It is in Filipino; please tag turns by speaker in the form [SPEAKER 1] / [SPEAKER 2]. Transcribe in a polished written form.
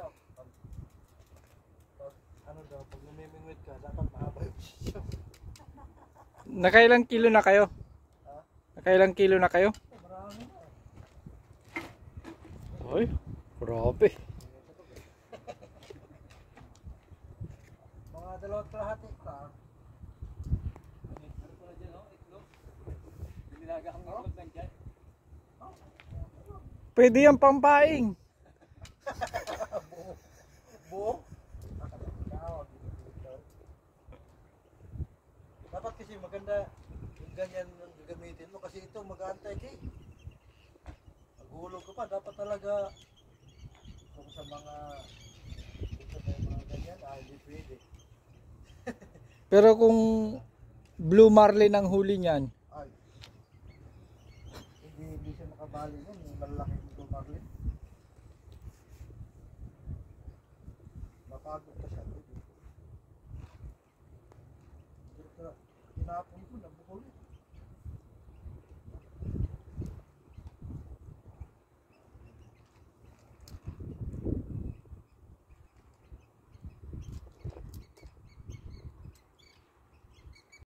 [SPEAKER 1] daw. Ano daw, pag namimingwit ka, dapat mahaba yung sisyo.
[SPEAKER 2] Nakailang kilo na kayo?
[SPEAKER 1] Ha?
[SPEAKER 2] Nakailang kilo na kayo?
[SPEAKER 1] Marami na.
[SPEAKER 2] Ay, grabe.
[SPEAKER 1] Mga 2.5 ka.
[SPEAKER 2] Pwede yung pampaing.
[SPEAKER 1] Buo? Dapat kasi maganda yung ganyan ang gagamitin mo kasi ito mag-aantay kay. Maghulog ka pa, dapat talaga kung sa mga ito na yung mga ganyan, hindi pwede.
[SPEAKER 2] Pero kung blue marlin ang huli niyan,
[SPEAKER 1] Ay, hindi siya makabali nun, yung malaki yung marlin. Mapagod.